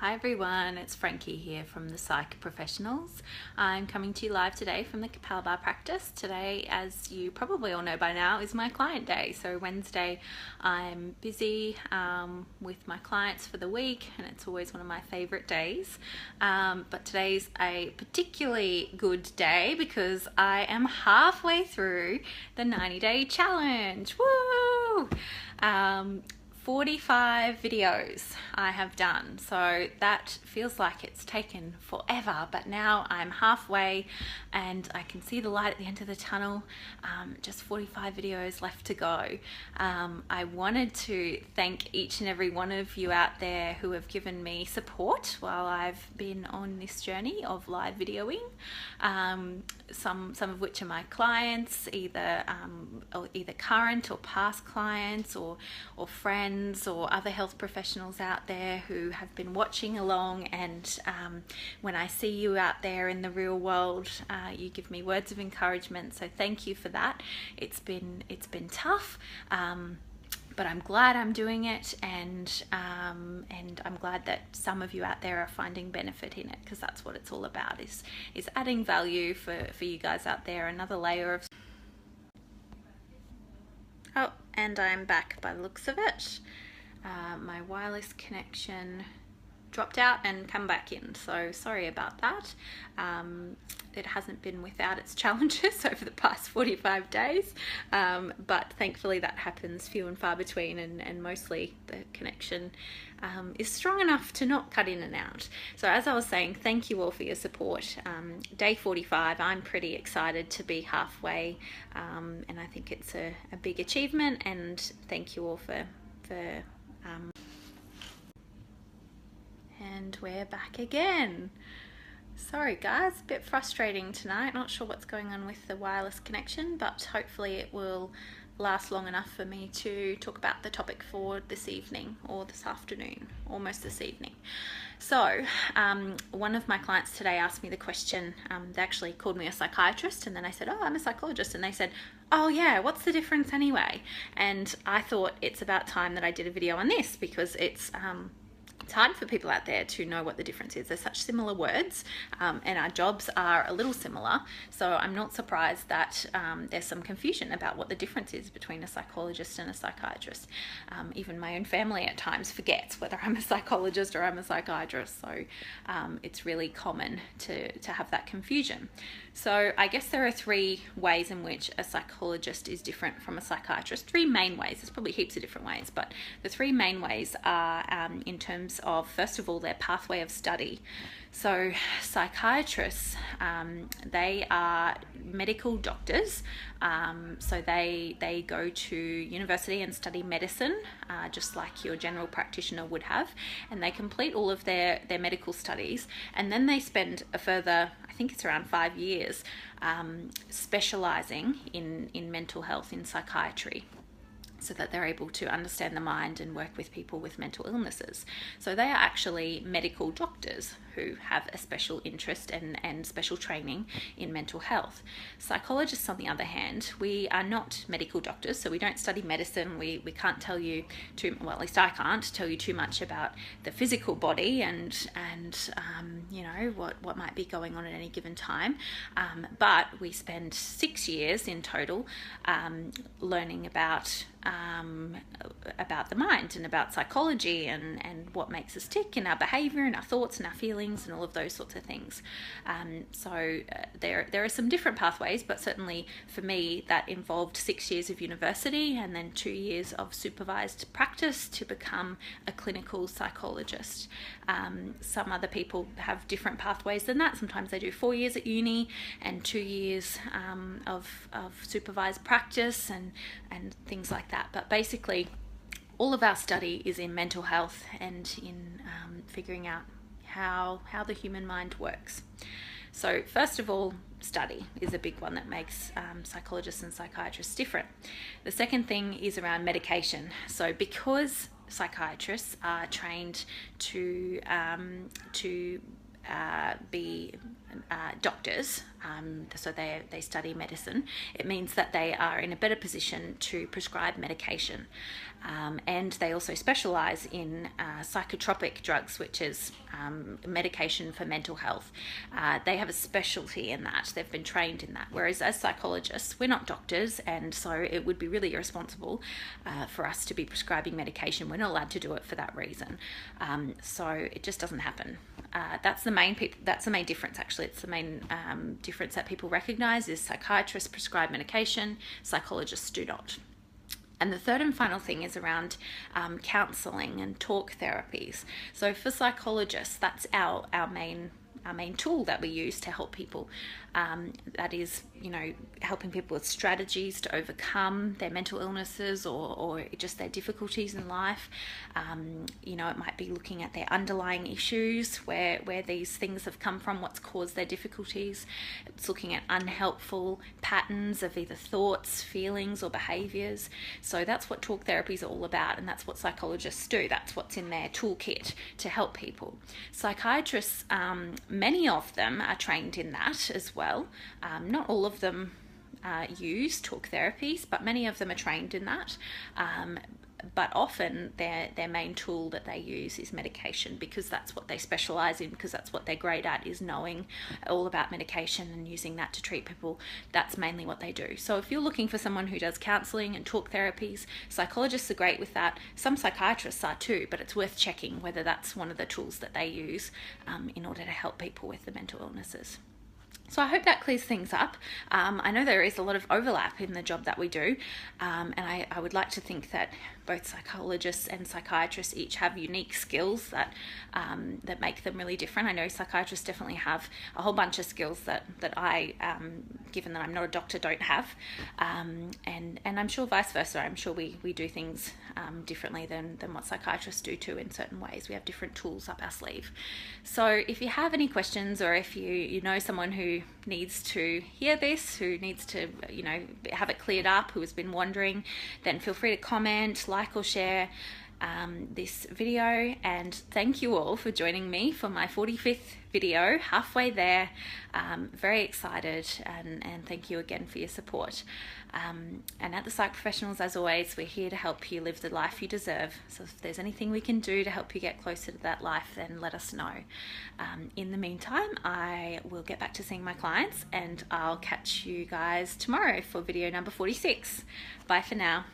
Hi everyone, it's Frankie here from the Psych Professionals. I'm coming to you live today from the Capalaba practice. Today, as you probably all know by now, is my client day. So Wednesday I'm busy with my clients for the week, and it's always one of my favourite days. But today's a particularly good day because I am halfway through the 90-day challenge. Woo! 45 videos I have done, so that feels like it's taken forever, but now I'm halfway and I can see the light at the end of the tunnel. Just 45 videos left to go. I wanted to thank each and every one of you out there who have given me support while I've been on this journey of live videoing, some of which are my clients, either current or past clients, or friends or other health professionals out there who have been watching along, and when I see you out there in the real world, you give me words of encouragement, so thank you for that. It's been tough, but I'm glad I'm doing it, and I'm glad that some of you out there are finding benefit in it, because that's what it's all about, is adding value for you guys out there. Another layer of... Oh, and I'm back by the looks of it. My wireless connection dropped out and come back in, so sorry about that. It hasn't been without its challenges over the past 45 days, but thankfully that happens few and far between, and mostly the connection is strong enough to not cut in and out. So as I was saying, thank you all for your support. Day 45, I'm pretty excited to be halfway, and I think it's a big achievement, and thank you all for and we're back again. Sorry guys, a bit frustrating tonight. Not sure what's going on with the wireless connection, but hopefully it will last long enough for me to talk about the topic for this evening, or this afternoon, almost this evening. So one of my clients today asked me the question, they actually called me a psychiatrist, and then I said, oh, I'm a psychologist, and they said, oh yeah, what's the difference anyway? And I thought it's about time that I did a video on this, because it's hard for people out there to know what the difference is. They're such similar words, and our jobs are a little similar, so I'm not surprised that there's some confusion about what the difference is between a psychologist and a psychiatrist. Even my own family at times forgets whether I'm a psychologist or I'm a psychiatrist, so it's really common to have that confusion. So I guess there are three ways in which a psychologist is different from a psychiatrist. Three main ways. There's probably heaps of different ways, but the three main ways are in terms of, first of all, their pathway of study. So psychiatrists, they are medical doctors, so they go to university and study medicine, just like your general practitioner would have, and they complete all of their medical studies, and then they spend a further, I think it's around 5 years, specializing in mental health, in psychiatry, so that they're able to understand the mind and work with people with mental illnesses. So they are actually medical doctors who have a special interest and special training in mental health. Psychologists, on the other hand, we are not medical doctors, so we don't study medicine. We can't tell you well, at least I can't tell you too much about the physical body and you know, what might be going on at any given time. But we spend 6 years in total learning about the mind and about psychology and what makes us tick, and our behavior and our thoughts and our feelings and all of those sorts of things. So there are some different pathways, but certainly for me that involved 6 years of university and then 2 years of supervised practice to become a clinical psychologist. Some other people have different pathways than that. Sometimes they do 4 years at uni and 2 years of supervised practice and things like that. But basically all of our study is in mental health and in figuring out how the human mind works. So first of all, study is a big one that makes psychologists and psychiatrists different. The second thing is around medication. So because psychiatrists are trained to be doctors, so they study medicine, it means that they are in a better position to prescribe medication. And they also specialise in psychotropic drugs, which is medication for mental health. They have a specialty in that. They've been trained in that. Whereas as psychologists, we're not doctors, and so it would be really irresponsible for us to be prescribing medication. We're not allowed to do it for that reason. So it just doesn't happen. That's the main difference, actually. It's the main difference that people recognise is psychiatrists prescribe medication, psychologists do not. And the third and final thing is around counselling and talk therapies. So for psychologists, that's our main tool that we use to help people. That is, helping people with strategies to overcome their mental illnesses or just their difficulties in life. It might be looking at their underlying issues, where these things have come from, what's caused their difficulties. It's looking at unhelpful patterns of either thoughts, feelings, or behaviours. So that's what talk therapy is all about, and that's what psychologists do. That's what's in their toolkit to help people. Psychiatrists, many of them are trained in that as well. Not all of them use talk therapies, but many of them are trained in that. But often their main tool that they use is medication, because that's what they specialise in, because that's what they're great at, is knowing all about medication and using that to treat people. That's mainly what they do. So if you're looking for someone who does counselling and talk therapies, psychologists are great with that. Some psychiatrists are too, but it's worth checking whether that's one of the tools that they use in order to help people with the mental illnesses. So I hope that clears things up. I know there is a lot of overlap in the job that we do, and I would like to think that both psychologists and psychiatrists each have unique skills that make them really different. I know psychiatrists definitely have a whole bunch of skills that I, given that I'm not a doctor, don't have, and I'm sure vice versa. I'm sure we do things differently than what psychiatrists do too in certain ways. We have different tools up our sleeve. So if you have any questions, or if you know someone who needs to hear this, who needs to have it cleared up, who has been wondering, then feel free to comment, like or share this video. And thank you all for joining me for my 45th video, halfway there. Very excited, and thank you again for your support. And at the Psych Professionals, as always, we're here to help you live the life you deserve. So if there's anything we can do to help you get closer to that life, then let us know. In the meantime, I will get back to seeing my clients, and I'll catch you guys tomorrow for video number 46. Bye for now.